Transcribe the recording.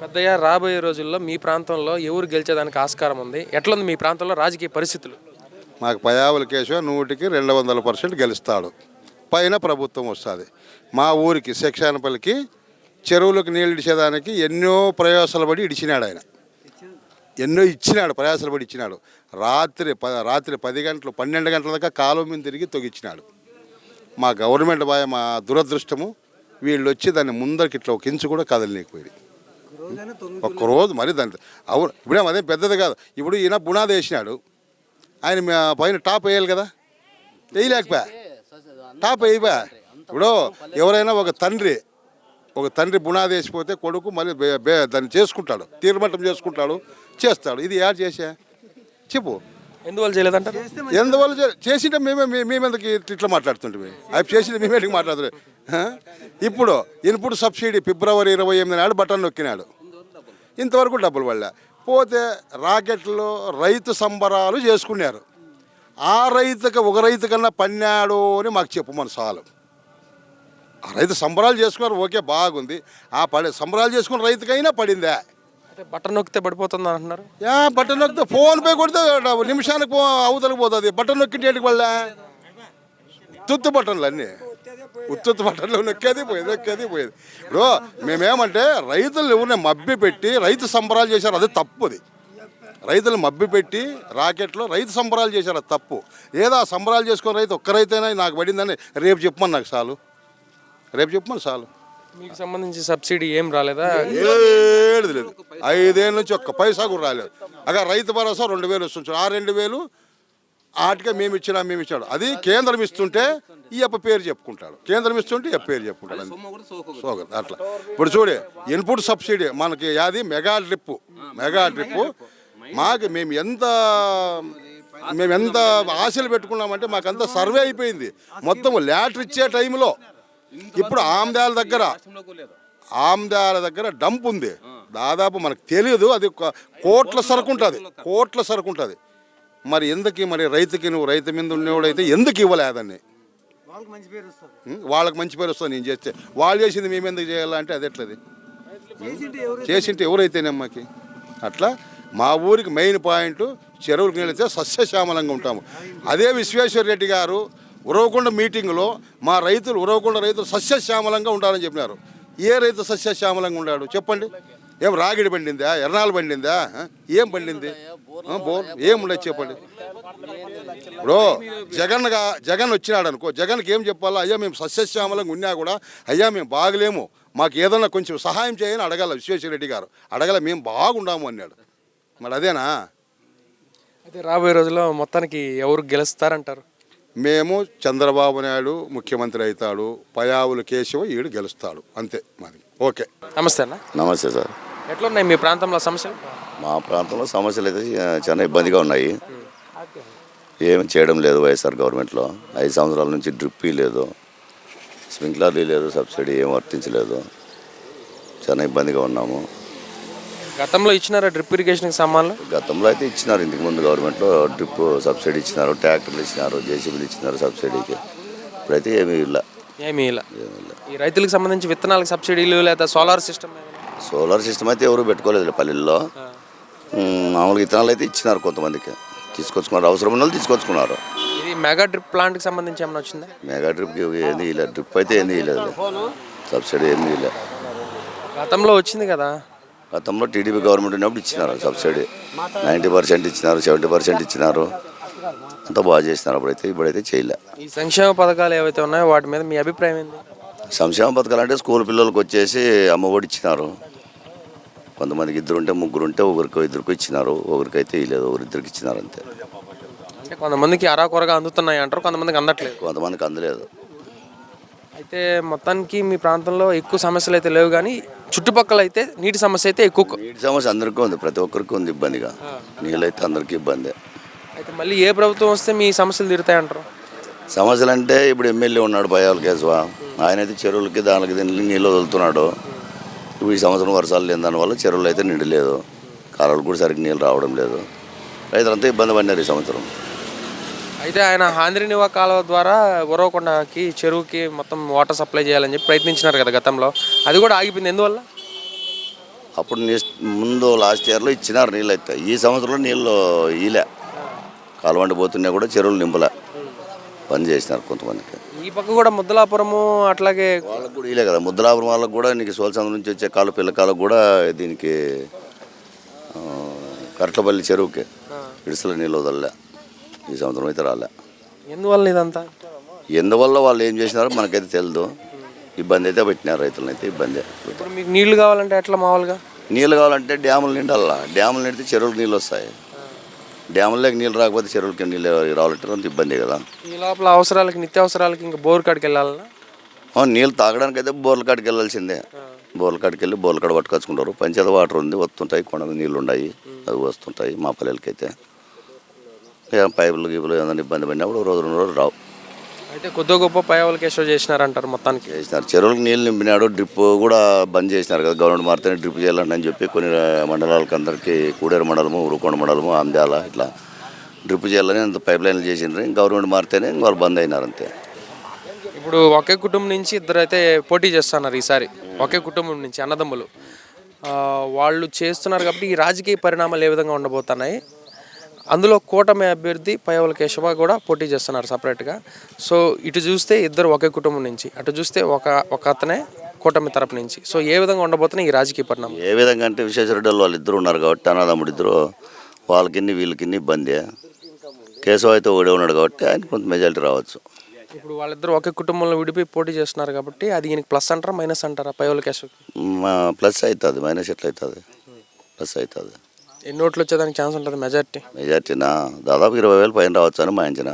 పెద్దయ్య రాబోయే రోజుల్లో మీ ప్రాంతంలో ఎవరు గెలిచేదానికి ఆస్కారం ఉంది? ఎట్లుంది మీ ప్రాంతంలో రాజకీయ పరిస్థితులు? మాకు పయావుల కేశవ 100కి 200% గెలుస్తాడు. పైన ప్రభుత్వం వస్తుంది. మా ఊరికి శేక్షానపల్లికి చెరువులకు నీళ్ళు ఇచ్చేదానికి ఎన్నో ప్రయాసాలు పడి ఇడిచినాడు ఆయన. ఎన్నో ఇచ్చినాడు, ప్రయాసాలు పడి ఇచ్చినాడు. రాత్రి 10 గంటలు 12 గంటల దాకా కాలువ మీద తిరిగి తొగిచ్చినాడు. మా గవర్నమెంట్ మా దురదృష్టము, వీళ్ళు వచ్చి దాన్ని ముందరికి ఇట్లా ఒక ఇంచు కూడా కదలలేకపోయింది. ఒక్కరోజు మరి దాని అవును, ఇప్పుడేం అదేం పెద్దది కాదు. ఇప్పుడు ఈయన బునాది వేసినాడు, ఆయన పైన టాప్ వేయాలి కదా, వేయలేకపోయా. టాప్ వేయబా. ఇప్పుడు ఎవరైనా ఒక తండ్రి బునాది వేసిపోతే కొడుకు మళ్ళీ దాన్ని చేసుకుంటాడు, తీర్మట్టం చేసుకుంటాడు, చేస్తాడు. ఇది యాడ్ చేసా చెప్పు, ఎందువల్ల చేయలేదంటారు? ఎందువల్ల చేసింటే మేమెందుకు ఇట్లా మాట్లాడుతుంటే అవి చేసింది మేమేందుకు మాట్లాడుతున్నాం? ఇప్పుడు ఇన్పుట్ సబ్సిడీ ఫిబ్రవరి 28 నాడు బటన్ నొక్కినాడు, ఇంతవరకు డబ్బులు పడలే. పోతే రాకెట్లో రైతు సంబరాలు చేసుకున్నారు. ఆ ఒక రైతు కన్నా పన్నాడు అని మాకు చెప్పమని చాలు. ఆ రైతు సంబరాలు చేసుకున్నారు, ఓకే బాగుంది. ఆ సంబరాలు చేసుకున్న రైతుకైనా పడిందా? అంటే బటన్ నొక్కితే పడిపోతుంది అంటున్నారు. బటన్ నొక్కితే ఫోన్పే కొడితే నిమిషానికి అవతలకు పోతుంది. బటన్ నొక్కింటేటికి వల్ల ఉత్తు బటన్లు అన్నీ ఉత్తు బటన్లు నొక్కేది పోయేది. ఇప్పుడు మేమేమంటే రైతులు ఎవరిని మబ్బి పెట్టి రైతు సంబరాలు చేశారు, అది తప్పుది. రైతులు మబ్బి పెట్టి రాకెట్లో రైతు సంబరాలు చేశారు, అది తప్పు. ఏదో ఆ సంబరాలు చేసుకున్న రైతు ఒక్క రైతైనా నాకు పడిందని రేపు చెప్పమని నాకు చాలు. మీకు సంబంధించి సబ్సిడీ ఏం రాలేదా? ఏది లేదు. 5 ఏళ్ళ నుంచి ఒక్క పైసా కూడా రాలేదు. అక్కడ రైతు భరోసా 2000 వస్తుంది. ఆ 2000 ఆటికే మేము ఇచ్చాడు. అది కేంద్రం ఇస్తుంటే ఈ అప్ప పేరు చెప్పుకుంటాడు, కేంద్రం ఇస్తుంటే ఈ పేరు చెప్పుకుంటాడు. అట్లా ఇప్పుడు చూడే ఇన్పుట్ సబ్సిడీ మనకి యాది మెగా డ్రిప్ మాకు మేము ఎంత ఆశలు పెట్టుకున్నామంటే మాకంతా సర్వే అయిపోయింది. మొత్తం ల్యాటర్ ఇచ్చే టైంలో ఇప్పుడు ఆమ్దాల దగ్గర డంప్ ఉంది. దాదాపు మనకు తెలియదు, అది కోట్ల సరుకు ఉంటుంది. మరి ఎందుకు మరి రైతుకి నువ్వు రైతు మీద ఉండేవాడైతే ఎందుకు ఇవ్వలేదని? వాళ్ళకి మంచి పేరు వస్తుంది. నేను చేస్తే వాళ్ళు చేసింది మేము ఎందుకు చేయాలంటే అది ఎట్లది? చేసింటే ఎవరైతేనేమ్మకి అట్లా. మా ఊరికి మెయిన్ పాయింట్ చెరువులకు నీళ్ళైతే సస్యశ్యామలంగా ఉంటాము. అదే విశ్వేశ్వర రెడ్డి గారు ఉరవకొండ మీటింగ్లో మా ఉరవకొండ రైతులు సస్యశ్యామలంగా ఉండాలని చెప్పినారు. ఏ రైతు సస్యశ్యామలంగా ఉన్నాడు చెప్పండి? ఏం రాగిడి పండిందా, ఎర్నాలు పండిందా, ఏం పండింది? బోర్ ఏముండదు చెప్పండి. ఇప్పుడు జగన్ వచ్చినాడు అనుకో, జగన్కి ఏం చెప్పాలా? అయ్యా మేము సస్యశ్యామలంగా ఉన్నా కూడా అయ్యా మేము బాగలేము, మాకు ఏదన్నా కొంచెం సహాయం చేయని అడగాల. విశ్వేశ్వర రెడ్డి గారు అడగల, మేము బాగుండాము అన్నాడు. మరి అదేనా? అయితే రాబోయే రోజుల్లో మొత్తానికి ఎవరు గెలుస్తారంటారు? మేము చంద్రబాబు నాయుడు ముఖ్యమంత్రి అవుతాడు, పయావుల కేశవ ఈడు గెలుస్తాడు, అంతే మాది. ఓకే. నమస్తే అన్న. నమస్తే సార్. ఎట్లున్నాయి మీ ప్రాంతంలో సమస్యలు? మా ప్రాంతంలో సమస్యలు అయితే చాలా ఇబ్బందిగా ఉన్నాయి. ఏమి చేయడం లేదు వైఎస్ఆర్ గవర్నమెంట్లో. 5 సంవత్సరాల నుంచి డ్రిప్ లేదు, స్ప్రింక్లర్లు లేదు, సబ్సిడీ ఏం వర్తించలేదు. చాలా ఇబ్బందిగా ఉన్నాము. గతంలో ఇచ్చినారా డ్రిప్ ఇరిగేషన్కి సామాన్లు? గతంలో అయితే ఇచ్చినారు, ఇంతకు ముందు గవర్నమెంట్లో డ్రిప్ సబ్సిడీ ఇచ్చినారు, ట్రాక్టర్లు ఇచ్చినారు, జేసీబీలు ఇచ్చినారు సబ్సిడీకి. ఇప్పుడైతే ఏమీ ఇలా. ఈ రైతులకు సంబంధించి విత్తనాలకు సబ్సిడీలు లేదా సోలార్ సిస్టమ్ అయితే ఎవరు పెట్టుకోలేదు పల్లెల్లో. మామూలుగా విత్తనాలు అయితే ఇచ్చినారు, కొంతమందికి తీసుకొచ్చుకున్నారు, అవసరం ఉన్న వాళ్ళు తీసుకొచ్చుకున్నారు. ఇది మెగా డ్రిప్ ప్లాంట్కి సంబంధించి ఏమైనా వచ్చిందా? మెగా డ్రిప్కి ఏంది ఇలా, డ్రిప్ అయితే ఏంది లేదు, సబ్సిడీ ఏంది ఇలా. గతంలో వచ్చింది కదా, గతంలో టీడీపీ గవర్నమెంట్ ఉన్నప్పుడు ఇచ్చినారు సబ్సిడీ. 90% ఇచ్చినారు, 70% ఇచ్చినారు, అంతా బాగా చేసినారు. ఇప్పుడైతే చేయలే. ఈ సంక్షేమ పథకాలు ఏవైతే ఉన్నాయో వాటి మీద మీ అభిప్రాయం ఏంటి? సంక్షేమ పథకాలు అంటే స్కూల్ పిల్లలకు వచ్చేసి అమ్మఒడి ఇచ్చినారు. కొంతమందికి 2 ఉంటే 3 ఉంటే ఇద్దరికి ఇచ్చినారు, ఒకరికైతే ఇవ్వలేదు, ఒకరిద్దరికి ఇచ్చినారు అంతే. అంటే కొంతమందికి అరాకొరగా అందుతున్నాయి అంటారు, కొంతమందికి అందట్లేదు. కొంతమందికి అందలేదు. అయితే మొత్తానికి మీ ప్రాంతంలో ఎక్కువ సమస్యలు అయితే లేవు, కానీ చుట్టుపక్కల అయితే నీటి సమస్య అయితే ఎక్కువ. నీటి సమస్య అందరికీ ఉంది, ప్రతి ఒక్కరికి ఉంది ఇబ్బందిగా. నీళ్ళు అయితే అందరికీ ఇబ్బంది. అయితే మళ్ళీ ఏ ప్రభుత్వం వస్తే మీ సమస్యలు తీరుతాయంటారు? సమస్యలు అంటే ఇప్పుడు ఎమ్మెల్యే ఉన్నాడు పయావుల కేశవ, ఆయన అయితే చెరువులకి దానికి దీనికి నీళ్ళు వదులుతున్నాడు. ఇప్పుడు ఈ సంవత్సరం వర్షాలు లేని దానివల్ల చెరువులు అయితే నిండలేదు, కాలువలు కూడా సరిగ్గా నీళ్ళు రావడం లేదు. రైతులంతా ఇబ్బంది పడినారు ఈ సంవత్సరం. అయితే ఆయన హాంద్రినివా కాలువ ద్వారా ఉరవకొండకి చెరువుకి మొత్తం వాటర్ సప్లై చేయాలని చెప్పి ప్రయత్నించినారు కదా గతంలో, అది కూడా ఆగిపోయింది. ఎందువల్ల? అప్పుడు ముందు లాస్ట్ ఇయర్లో ఇచ్చినారు నీళ్ళు అయితే. ఈ సంవత్సరంలో నీళ్ళు ఈలే, కాలువండి పోతున్నా కూడా చెరువులు నింపలే, పని చేసినారు కొంతమందికి. ఈ పక్క కూడా ముద్దలాపురము అట్లాగే వాళ్ళకు కూడా ఈలే కదా, ముద్దలాపురం వాళ్ళకు కూడా నీకు సోల్సంద్ర నుంచి వచ్చే కాలు పిల్ల కాలకు కూడా దీనికి కరట్లపల్లి చెరువుకి ఇడుసల నీళ్ళు వదలలే, ఈ సంవత్సరం అయితే రాలే. ఎందువల్ల ఇదంతా? ఎందువల్ల వాళ్ళు ఏం చేసినారో మనకైతే తెలియదు. ఇబ్బంది అయితే పెట్టినారు రైతులనైతే, ఇబ్బంది. ఇప్పుడు మీకు నీళ్లు కావాలంటే ఎట్లా మామూలుగా? నీళ్ళు కావాలంటే డ్యాములు నిండాలా, డ్యాములు నిండితే చెరువులకు నీళ్ళు వస్తాయి. డ్యాములకి నీళ్ళు రాకపోతే చెరువులకి నీళ్ళు రావాలంటే కొంత ఇబ్బంది కదా. ఈ లోపల అవసరాలకి, నిత్యావసరాలకి ఇంకా బోర్ కాడికి వెళ్ళాలన్నా? నీళ్ళు తాగడానికి అయితే బోర్ల కాడికి వెళ్ళాల్సిందే. బోర్ల కాడికి వెళ్ళి బోర్ల కాడ పట్టుకొచ్చుకుంటారు. పంచాయతీ వాటర్ ఉంది, వస్తుంటాయి, కొండ మీద నీళ్ళు ఉన్నాయి, అవి వస్తుంటాయి. మా పల్లెలకి అయితే పైపులు గీపులు ఏదైనా ఇబ్బంది పడినప్పుడు రోజు 2 రోజులు రావు. అయితే కొద్ది గొప్ప పైవలకేశ్వర చేసినారంటారు మొత్తానికి. చేసినారు, చెరువులకు నీళ్ళు నింపినాడు. డ్రిప్ కూడా బంద్ చేసినారు కదా, గవర్నమెంట్ మారితేనే డ్రిప్ చేయాలని అని చెప్పి కొన్ని మండలాలకు అందరికీ, కూడేరు మండలము, ఉరుకొండ మండలము, ఆంధ్యాల ఇట్లా డ్రిప్ చేయాలని అంత పైప్ లైన్లు చేసిండ్రు. గవర్నమెంట్ మారితేనే వాళ్ళు బంద్ అయినారు అంతే. ఇప్పుడు ఒకే కుటుంబం నుంచి ఇద్దరు అయితే పోటీ చేస్తున్నారు ఈసారి, ఒకే కుటుంబం నుంచి అన్నదమ్ములు. వాళ్ళు చేస్తున్నారు కాబట్టి ఈ రాజకీయ పరిణామాలు ఏ విధంగా ఉండబోతున్నాయి? అందులో కూటమి అభ్యర్థి పైవల కేశవ కూడా పోటీ చేస్తున్నారు సపరేట్గా. సో ఇటు చూస్తే ఇద్దరు ఒకే కుటుంబం నుంచి, అటు చూస్తే ఒక అతనే కూటమి తరపు నుంచి. సో ఏ విధంగా ఉండబోతున్నాయి ఈ రాజకీయ పరిణామం? ఏ విధంగా అంటే విశ్వేశ్వరరెడ్డి వాళ్ళు ఇద్దరు ఉన్నారు కాబట్టి, అన్నదమ్ముడు ఇద్దరు, వాళ్ళకిన్ని వీళ్ళకిన్ని ఇబ్బంది. కేశవ అయితే ఓడే ఉన్నాడు కాబట్టి ఆయన కొంత మెజారిటీ రావచ్చు. ఇప్పుడు వాళ్ళిద్దరు ఒకే కుటుంబంలో విడిపోయి పోటీ చేస్తున్నారు కాబట్టి అది ఈయనకి ప్లస్ అంటారా మైనస్ అంటారా పైవల కేశవ? ప్లస్ అవుతుంది, మైనస్ ఎట్లా అవుతుంది? ప్లస్ అవుతుంది. ఎన్ని ఓట్లు వచ్చేదానికి ఛాన్స్ ఉంటుంది? మెజారిటీనా దాదాపు 20,000 పైన రావచ్చు అని మా అంచనా.